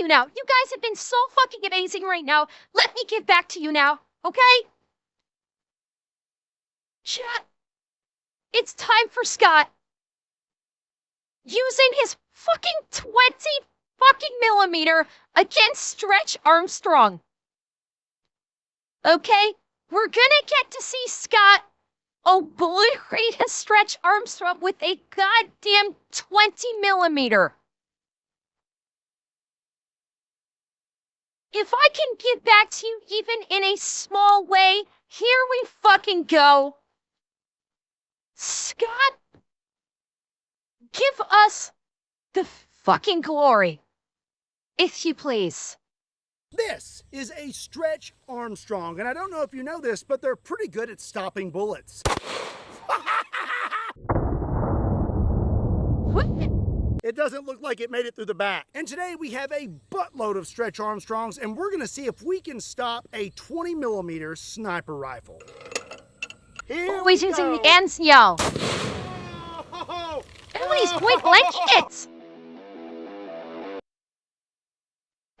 you now. You guys have been so fucking amazing right now. Let me give back to you now, okay? Chat. It's time for Scott. Using his fucking 20 fucking millimeter against Stretch Armstrong. Okay? We're gonna get to see Scott obliterate his Stretch Armstrong with a goddamn 20 millimeter. If I can give back to you even in a small way, here we fucking go. Scott, give us the fucking glory, if you please. This is a Stretch Armstrong, and I don't know if you know this, but they're pretty good at stopping bullets. What? It doesn't look like it made it through the back. And today we have a buttload of Stretch Armstrongs, and we're gonna see if we can stop a 20 millimeter sniper rifle. Here Always we using go. the NCO. Oh, Oh, he's point blanking it.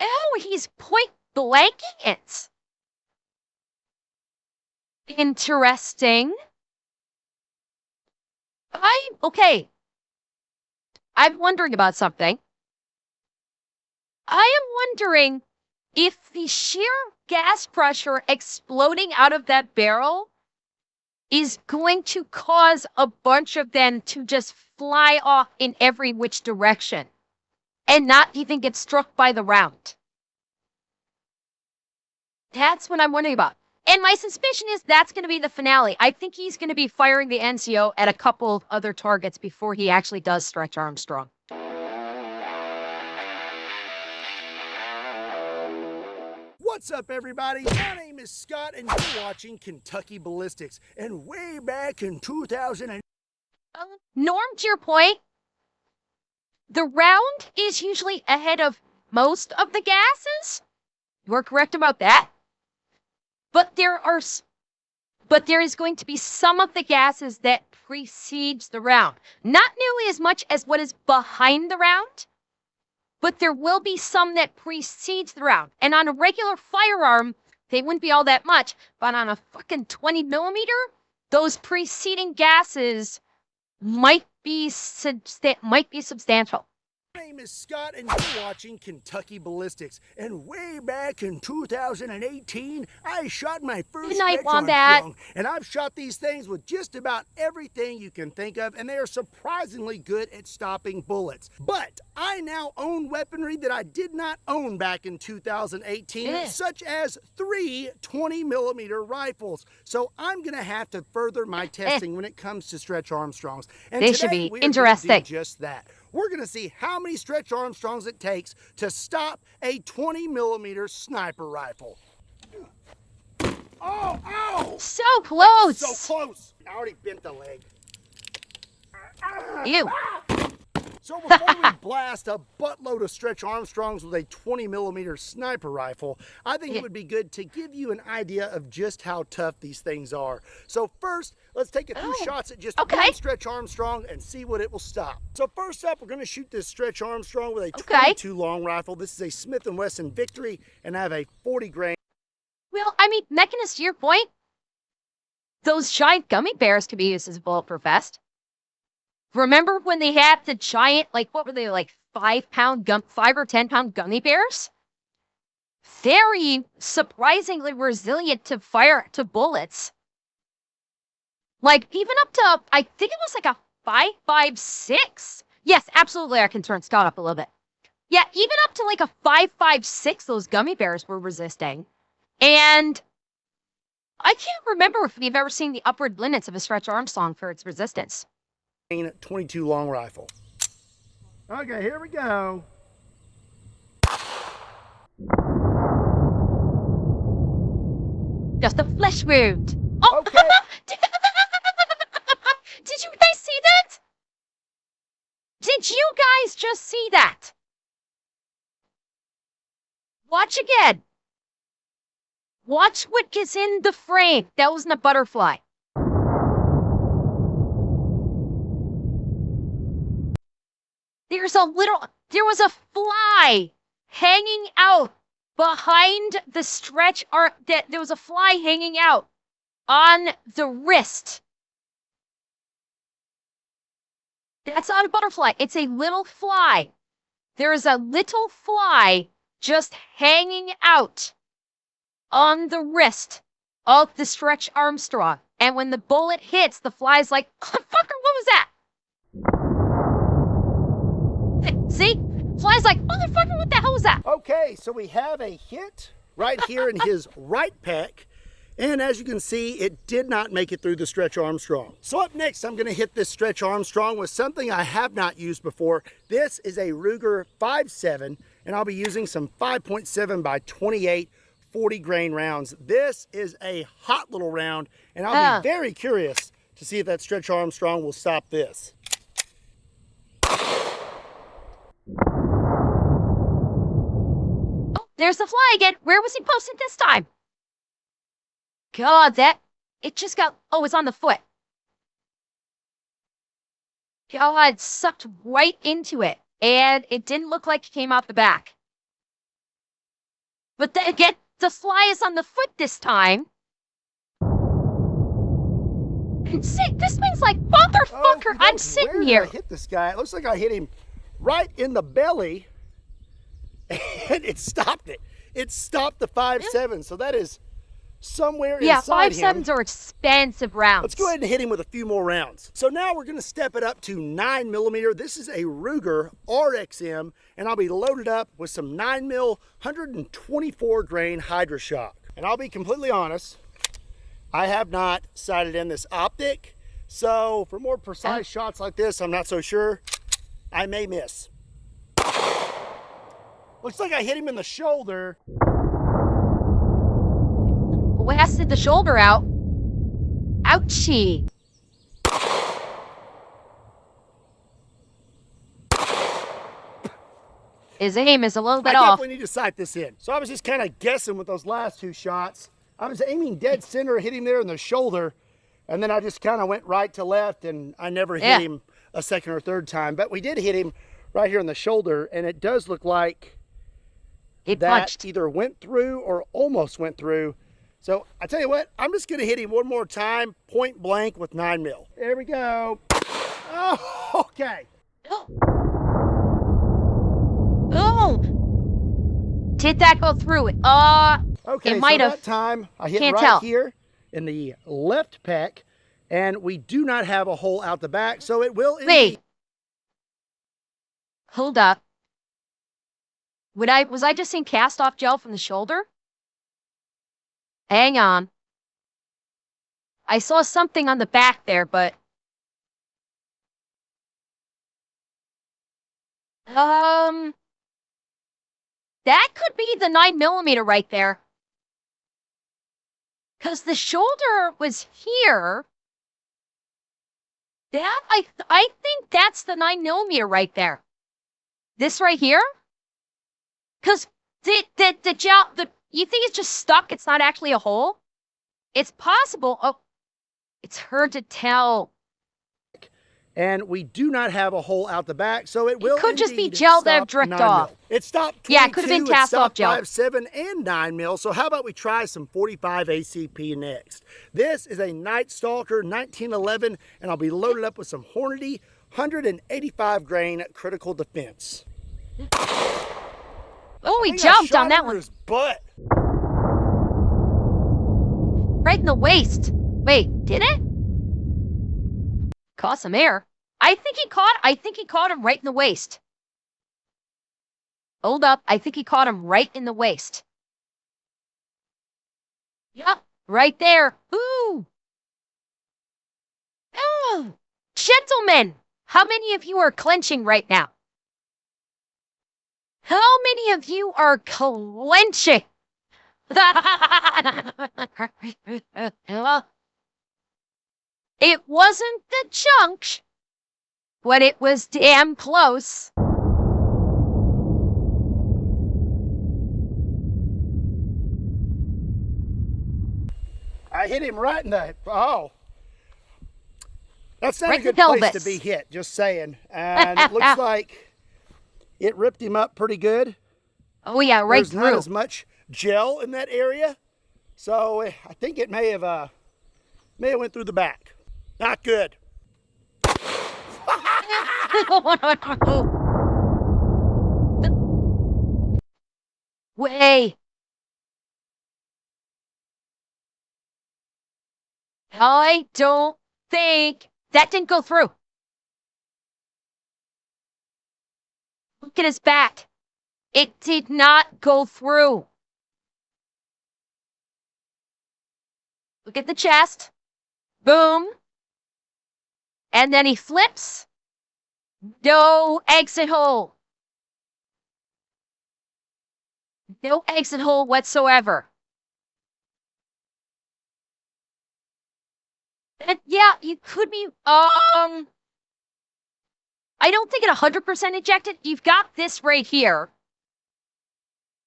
Oh, he's point blanking it. Interesting. Okay. I'm wondering about something. I am wondering if the sheer gas pressure exploding out of that barrel is going to cause a bunch of them to just fly off in every which direction and not even get struck by the round. That's what I'm wondering about. And my suspicion is that's going to be the finale. I think he's going to be firing the NCO at a couple of other targets before he actually does Stretch Armstrong. What's up, everybody? My name is Scott, and you're watching Kentucky Ballistics. And way back in 2000 Norm, to your point, the round is usually ahead of most of the gases. You are correct about that. But there is going to be some of the gases that precedes the round. Not nearly as much as what is behind the round, but there will be some that precedes the round. And on a regular firearm, they wouldn't be all that much. But on a fucking 20 millimeter, those preceding gases might be substantial. My name is Scott, and you're watching Kentucky Ballistics. And way back in 2018, I shot my first Good night, Stretch Wombat. Armstrong, and I've shot these things with just about everything you can think of, and they are surprisingly good at stopping bullets. But I now own weaponry that I did not own back in 2018, such as 3 20 millimeter rifles. So I'm gonna have to further my testing when it comes to Stretch Armstrongs. And They today should be we are gonna interesting. do just that. We're going to see how many Stretch Armstrongs it takes to stop a 20 millimeter sniper rifle. Oh, ow! So close. So close. I already bent the leg. Ew. So before we blast a buttload of Stretch Armstrongs with a 20 millimeter sniper rifle, I think it would be good to give you an idea of just how tough these things are. So first, let's take a few shots at just one Stretch Armstrong and see what it will stop. So first up, we're going to shoot this Stretch Armstrong with a 22 long rifle. This is a Smith & Wesson Victory, and I have a 40 grain. Well, I mean, Mechanist, to your point, those giant gummy bears could be used as a bulletproof vest. Remember when they had the giant, like, what were they, like 5 or 10 pound gummy bears? Very surprisingly resilient to bullets. Like, even up to, I think it was like a 5.56. Yes, absolutely, I can turn Scott up a little bit. Yeah, even up to like a 5.56, those gummy bears were resisting. And I can't remember if we've ever seen the upward limits of a Stretch Armstrong for its resistance. 22 long rifle. Okay, here we go. Just a flesh wound. Oh, okay. Did you guys see that? Did you guys just see that? Watch again. Watch what is in the frame. That wasn't a butterfly. There was a fly hanging out behind the stretch arm. There was a fly hanging out on the wrist. That's not a butterfly. It's a little fly. There is a little fly just hanging out on the wrist of the Stretch Armstrong. And when the bullet hits, the fly's like, oh, fucker, what was that? See? Fly's like, motherfucker, what the hell was that? Okay, so we have a hit right here in his right pec. And as you can see, it did not make it through the Stretch Armstrong. So up next, I'm gonna hit this Stretch Armstrong with something I have not used before. This is a Ruger 5.7, and I'll be using some 5.7 by 28 40 grain rounds. This is a hot little round, and I'll be very curious to see if that Stretch Armstrong will stop this. Oh, there's the fly again. Where was he posted this time? God, it just got, oh, it's on the foot. God, sucked right into it. And it didn't look like it came out the back. But then again, the fly is on the foot this time. And see, this thing's like, motherfucker, I'm sitting here. Where did I hit this guy? It looks like I hit him right in the belly, and it stopped it. It stopped the 5.7, so that is somewhere inside him. 5.7s are expensive rounds. Let's go ahead and hit him with a few more rounds. So now we're going to step it up to 9mm. This is a Ruger RXM, and I'll be loaded up with some 9mm 124 grain Hydra Shock. And I'll be completely honest, I have not sighted in this optic, so for more precise shots like this, I'm not so sure. I may miss. Looks like I hit him in the shoulder. Blasted the shoulder out. Ouchie. His aim is a little bit off. I definitely need to sight this in. So I was just kind of guessing with those last two shots. I was aiming dead center, hit him there in the shoulder, and then I just kind of went right to left, and I never hit him a second or third time. But we did hit him right here in the shoulder, and it does look like it that either went through or almost went through. So I tell you what, I'm just gonna hit him one more time, point blank with 9mm. There we go. Oh, okay. Oh, did that go through it? Okay, it might so have. that time I hit right here in the left pec, and we do not have a hole out the back, so it will. Wait. Hold up. Was I just seeing cast off gel from the shoulder? Hang on. I saw something on the back there, but that could be the 9mm right there. Because the shoulder was here. That I think that's the 9mm right there. This right here? Because the gel, you think it's just stuck? It's not actually a hole? It's possible. Oh, it's hard to tell. And we do not have a hole out the back, so it will. It could just be gel that have dripped off. It stopped 22, yeah, it could have been cast off gel. 5.7 and 9mm. So how about we try some 45 ACP next? This is a Night Stalker 1911, and I'll be loaded up with some Hornady 185 grain critical defense. Oh, he jumped on that one. His butt. Right in the waist. Wait, did it? Caught some air. I think he caught him right in the waist. Hold up. I think he caught him right in the waist. Yep, right there. Ooh. Oh, gentlemen, how many of you are clenching right now? How many of you are clenching? It wasn't the chunk, but it was damn close. I hit him right in the, oh. That's not right a good place to be hit, just saying. And it looks like it ripped him up pretty good. Oh yeah, right There's not through. as much gel in that area, so I think it may have went through the back. Not good. Way. I don't think that didn't go through. Look at his back. It did not go through. Look at the chest. Boom. And then he flips. No exit hole. No exit hole whatsoever. And yeah, you could be, I don't think it 100% ejected. You've got this right here.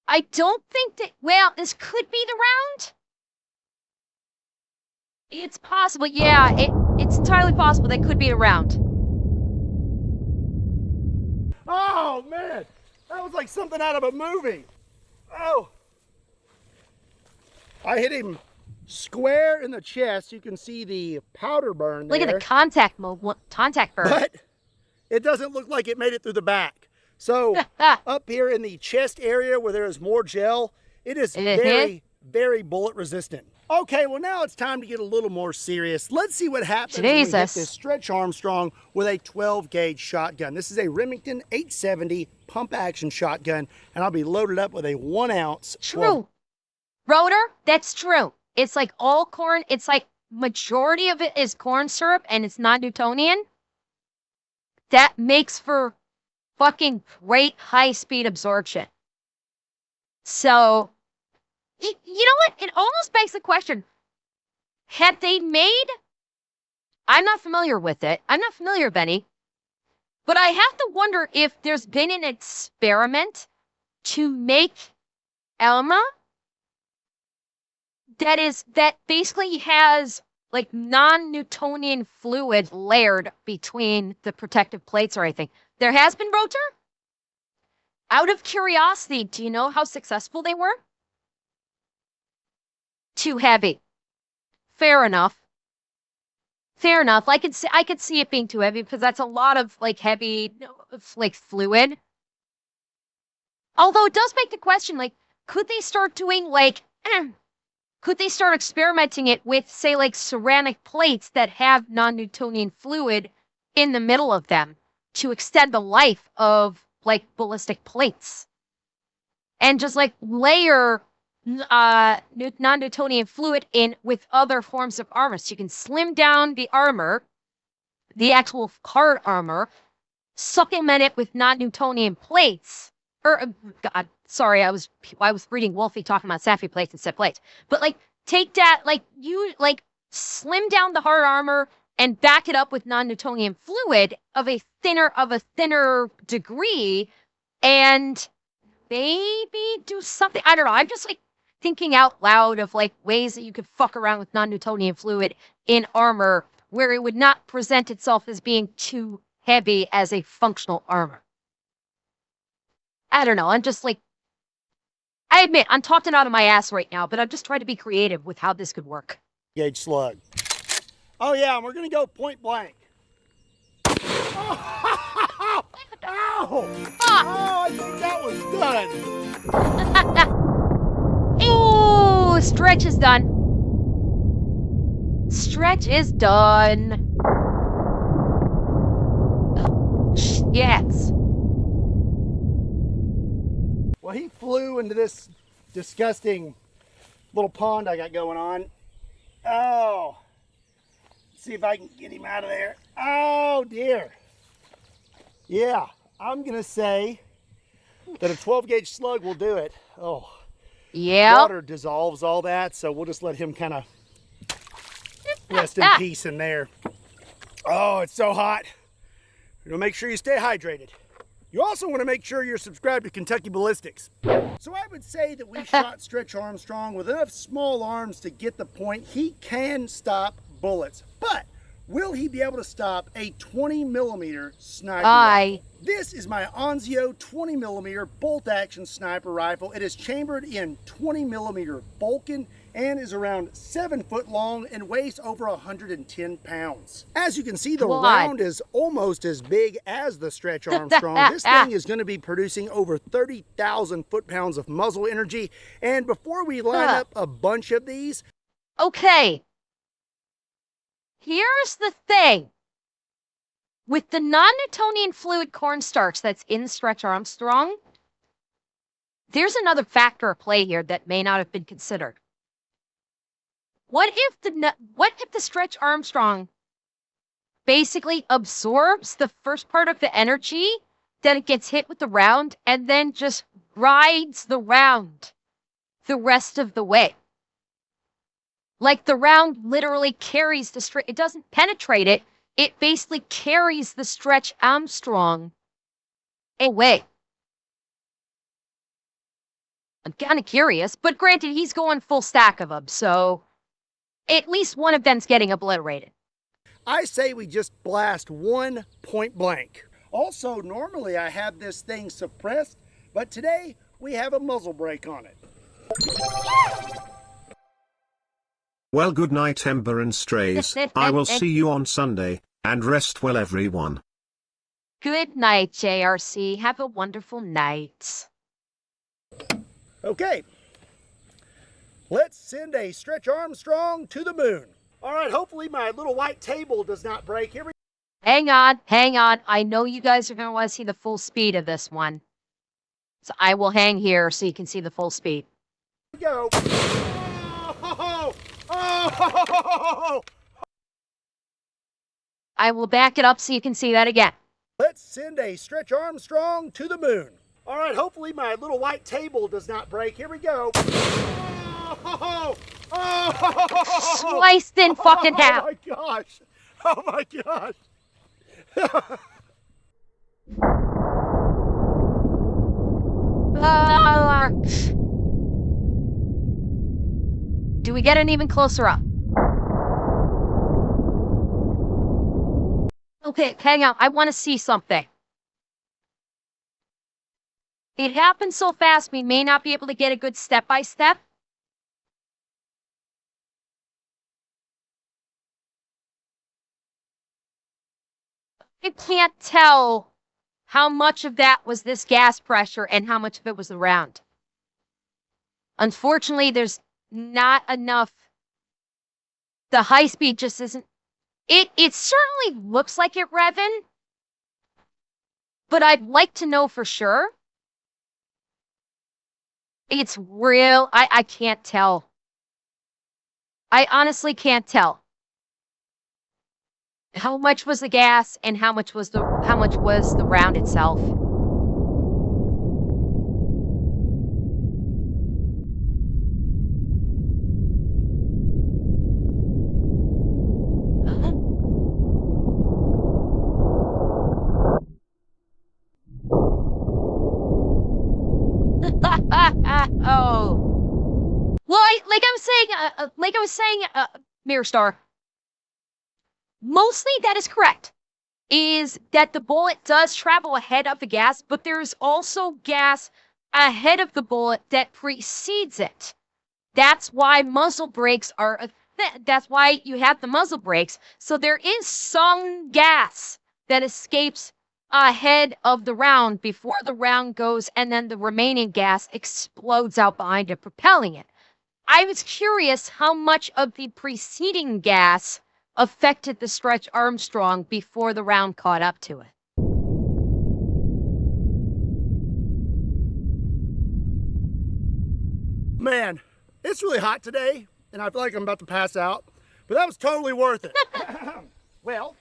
I don't think that, well, this could be the round. It's possible, yeah, it's entirely possible that could be a round. Oh man, that was like something out of a movie. Oh. I hit him square in the chest. You can see the powder burn there. Look at the contact burn. But it doesn't look like it made it through the back. So up here in the chest area where there is more gel, it is very, very bullet resistant. Okay, well now it's time to get a little more serious. Let's see what happens when we hit this Stretch Armstrong with a 12 gauge shotgun. This is a Remington 870 pump action shotgun, and I'll be loaded up with a 1 ounce. True. Rotor, that's true. It's like all corn. It's like majority of it is corn syrup and it's non-Newtonian. That makes for fucking great high-speed absorption. So, you know what? It almost begs the question, had they made, I'm not familiar with it. I'm not familiar, Benny. But I have to wonder if there's been an experiment to make Elma that basically has like non-Newtonian fluid layered between the protective plates or anything. There has been, Rotor? Out of curiosity, do you know how successful they were? Too heavy. Fair enough. Fair enough. I could see it being too heavy because that's a lot of like heavy like fluid. Although it does make the question, like, could they start doing like could they start experimenting it with, say, like ceramic plates that have non-Newtonian fluid in the middle of them to extend the life of like ballistic plates? And just like layer non-Newtonian fluid in with other forms of armor. So you can slim down the armor, the actual hard armor, supplement it with non-Newtonian plates. God, sorry, I was reading Wolfie talking about Safi plates instead of plates. But like take that, like you like slim down the hard armor and back it up with non-Newtonian fluid of a thinner degree, and maybe do something. I don't know. I'm just like thinking out loud of like ways that you could fuck around with non-Newtonian fluid in armor where it would not present itself as being too heavy as a functional armor. I don't know. I'm just like, I admit, I'm talking out of my ass right now, but I'm just trying to be creative with how this could work. Gauge slug. Oh yeah, and we're gonna go point blank. Oh, I think that was done. Ooh, stretch is done. Stretch is done. Yes. Well, he flew into this disgusting little pond I got going on. Oh, let's see if I can get him out of there. Oh dear. Yeah, I'm gonna say that a 12 gauge slug will do it. Oh, yeah. Water dissolves all that, so we'll just let him kind of rest in peace in there. Oh, it's so hot. You know, make sure you stay hydrated. You also want to make sure you're subscribed to Kentucky Ballistics. So I would say that we shot Stretch Armstrong with enough small arms to get the point. He can stop bullets, but Will he be able to stop a 20 millimeter sniper rifle? This is my Onzio 20 millimeter bolt action sniper rifle. It is chambered in 20 millimeter Vulcan and is around 7 foot long and weighs over 110 pounds. As you can see, the round is almost as big as the Stretch Armstrong. This thing is going to be producing over 30,000 foot-pounds of muzzle energy. And before we line up a bunch of these... Okay. Here's the thing. With the non-Newtonian fluid cornstarch that's in Stretch Armstrong, there's another factor at play here that may not have been considered. What if the Stretch Armstrong basically absorbs the first part of the energy, then it gets hit with the round, and then just rides the round the rest of the way? Like the round literally carries the stretch. It doesn't penetrate it. It basically carries the Stretch Armstrong away. I'm kind of curious, but granted, he's going full stack of them, so at least one of them's getting obliterated. I say we just blast one point blank. Also, normally I have this thing suppressed, but today we have a muzzle brake on it. Well, good night, Ember and Strays. I will see you on Sunday, and rest well, everyone. Good night, JRC. Have a wonderful night. Okay. Let's send a Stretch Armstrong to the moon. All right, hopefully my little white table does not break. Here we go. Hang on. I know you guys are going to want to see the full speed of this one. So I will hang here so you can see the full speed. Here we go. Oh! I will back it up so you can see that again. Let's send a Stretch Armstrong to the moon. All right, hopefully my little white table does not break. Here we go. Sliced in fucking half. Oh my gosh. Oh my gosh. Do we get an even closer up? Okay, hang on. I want to see something. It happened so fast, we may not be able to get a good step-by-step. I can't tell how much of that was this gas pressure and how much of it was the round. Unfortunately, there's not enough. The high speed just isn't. It certainly looks like it revving, but I'd like to know for sure. It's real. I can't tell. I honestly can't tell. How much was the gas and how much was the round itself? Oh. Well, like I was saying, Mirror Star. Mostly that is correct. Is that the bullet does travel ahead of the gas, but there's also gas ahead of the bullet that precedes it. That's why muzzle brakes are that's why you have the muzzle brakes. So there is some gas that escapes ahead of the round before the round goes, and then the remaining gas explodes out behind it, propelling it. I was curious how much of the preceding gas affected the Stretch Armstrong before the round caught up to it. Man, it's really hot today, and I feel like I'm about to pass out, but that was totally worth it. Well,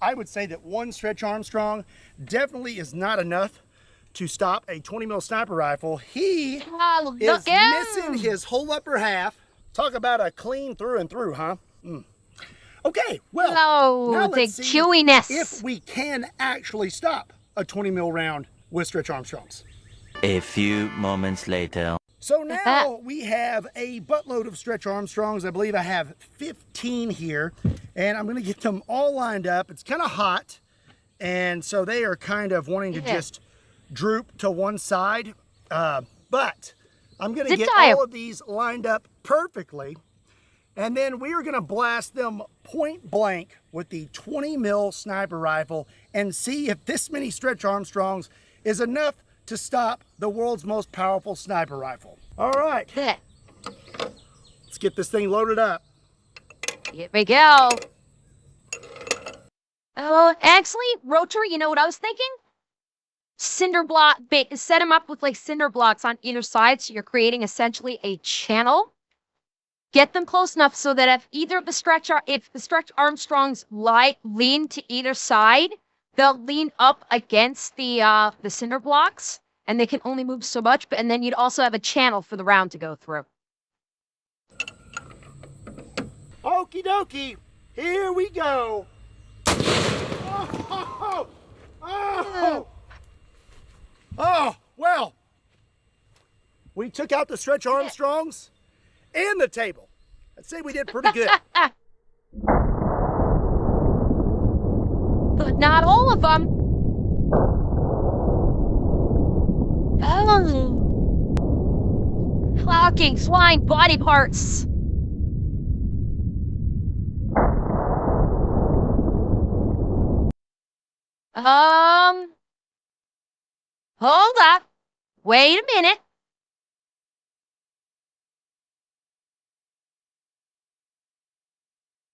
I would say that one Stretch Armstrong definitely is not enough to stop a 20 mil sniper rifle. He is missing his whole upper half. Talk about a clean through and through, huh? Okay, well, now let's see chewiness. If we can actually stop a 20 mil round with Stretch Armstrongs. A few moments later. So now we have a buttload of Stretch Armstrongs. I believe I have 15 here, and I'm gonna get them all lined up. It's kind of hot, and so they are kind of wanting to just droop to one side, but I'm gonna get all of these lined up perfectly, and then we are gonna blast them point blank with the 20 mil sniper rifle and see if this many Stretch Armstrongs is enough to stop the world's most powerful sniper rifle. All right, let's get this thing loaded up. Here we go. Oh, actually, Rotor, you know what I was thinking? Cinder block, set them up with like cinder blocks on either side, so you're creating essentially a channel. Get them close enough so that if either of the Stretch Armstrongs lean to either side, they'll lean up against the cinder blocks, and they can only move so much. And then you'd also have a channel for the round to go through. Okie dokie, here we go. Oh, well, we took out the Stretch Armstrongs and the table. I'd say we did pretty good. But not all of them. Oh. Clocking, flying body parts. Hold up. Wait a minute.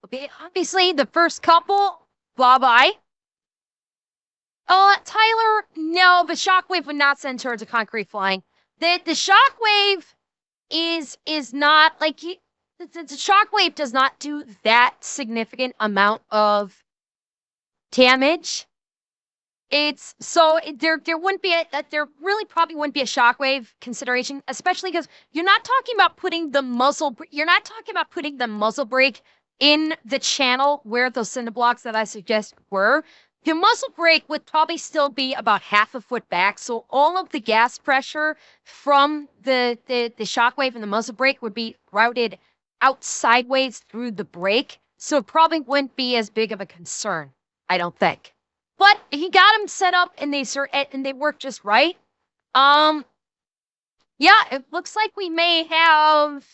Okay, obviously the first couple, bye-bye. Tyler, no, the shockwave would not send towards a concrete flying. The shockwave is not like the shockwave does not do that significant amount of damage. It's so there wouldn't be there really probably wouldn't be a shockwave consideration, especially because you're not talking about putting the muzzle brake in the channel where those cinder blocks that I suggest were. The muzzle brake would probably still be about half a foot back, so all of the gas pressure from the shockwave and the muzzle brake would be routed out sideways through the brake, so it probably wouldn't be as big of a concern, I don't think. But he got them set up, and they work just right. Yeah, it looks like we may have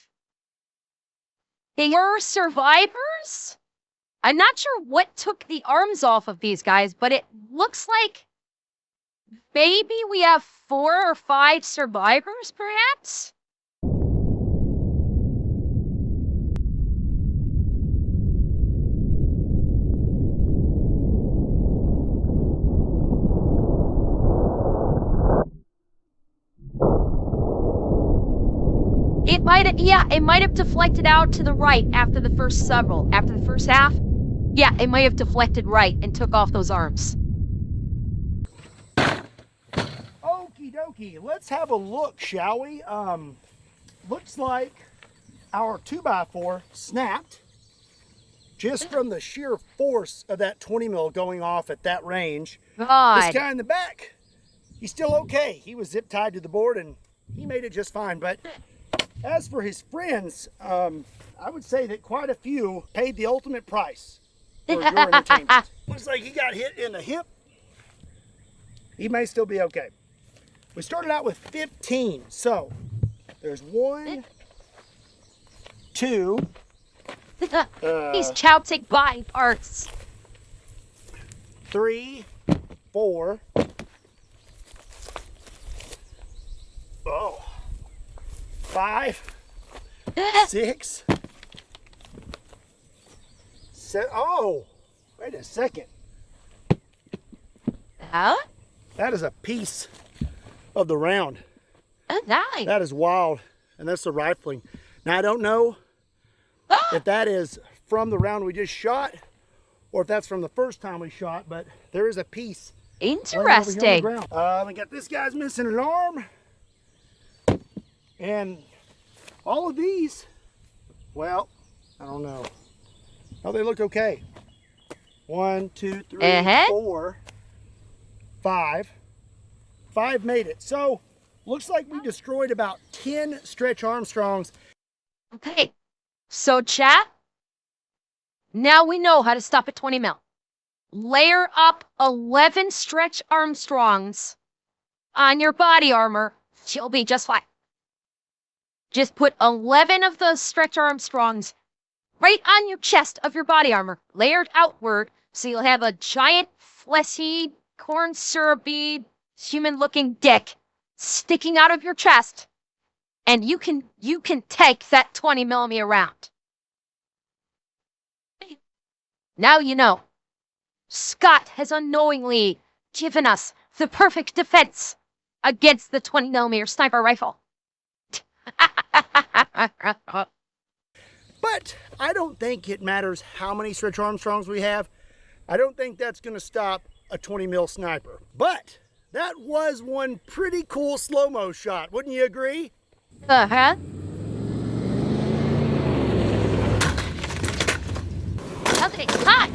4 survivors. I'm not sure what took the arms off of these guys, but it looks like maybe we have 4 or 5 survivors, perhaps? It might have deflected out to the right after the first half. Yeah, it might have deflected right and took off those arms. Okie dokie, let's have a look, shall we? Looks like our 2x4 snapped just from the sheer force of that 20 mil going off at that range. God. This guy in the back, he's still okay. He was zip tied to the board and he made it just fine. But as for his friends, I would say that quite a few paid the ultimate price for your entertainment. Looks like he got hit in the hip. He may still be okay. We started out with 15, so there's 1, 2. These chowtic body parts. 3, 4. Oh. 5, 6, 7. Oh, wait a second. Huh? That is a piece of the round. Oh, nice. That is wild, and that's the rifling. Now, I don't know if that is from the round we just shot or if that's from the first time we shot, but there is a piece. Interesting. We got this guy's missing an arm. And all of these, well, I don't know. Oh, they look okay. 1, 2, 3, 4, 5. 5 made it. So Looks like we destroyed about 10 Stretch Armstrongs. Okay, so chat, now we know how to stop at 20 mil. Layer up 11 Stretch Armstrongs on your body armor. You'll be just fine. Just put 11 of those Stretch Armstrongs right on your chest of your body armor, layered outward, so you'll have a giant, fleshy, corn syrupy, human-looking dick sticking out of your chest, and you can take that 20 millimeter round. Now you know. Scott has unknowingly given us the perfect defense against the 20 millimeter sniper rifle. But I don't think it matters how many Stretch Armstrongs we have. I don't think that's going to stop a 20 mil sniper. But that was one pretty cool slow-mo shot. Wouldn't you agree? Uh-huh. Okay, hot.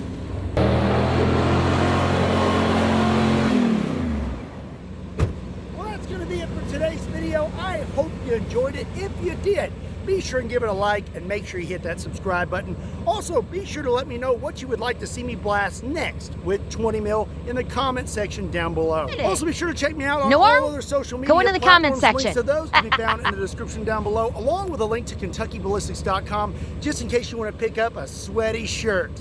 Well, that's going to be it for today's video. I hope you enjoyed it. If you did, be sure and give it a like and make sure you hit that subscribe button. Also, be sure to let me know what you would like to see me blast next with 20 mil in the comment section down below. Also, be sure to check me out on all other social media Go into the comment section. Links to those can be found in the description down below, along with a link to KentuckyBallistics.com, just in case you want to pick up a sweaty shirt.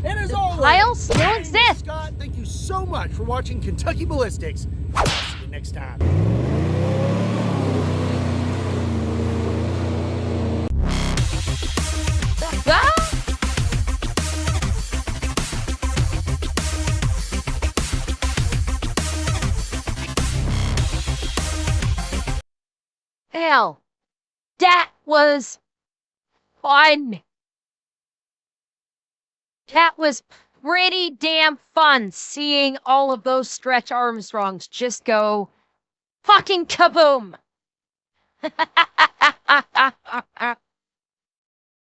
And as always, Pile still exists. Scott, thank you so much for watching Kentucky Ballistics. I'll see you next time. Ah! Hell, that was fun. That was pretty damn fun seeing all of those Stretch Armstrongs just go fucking kaboom.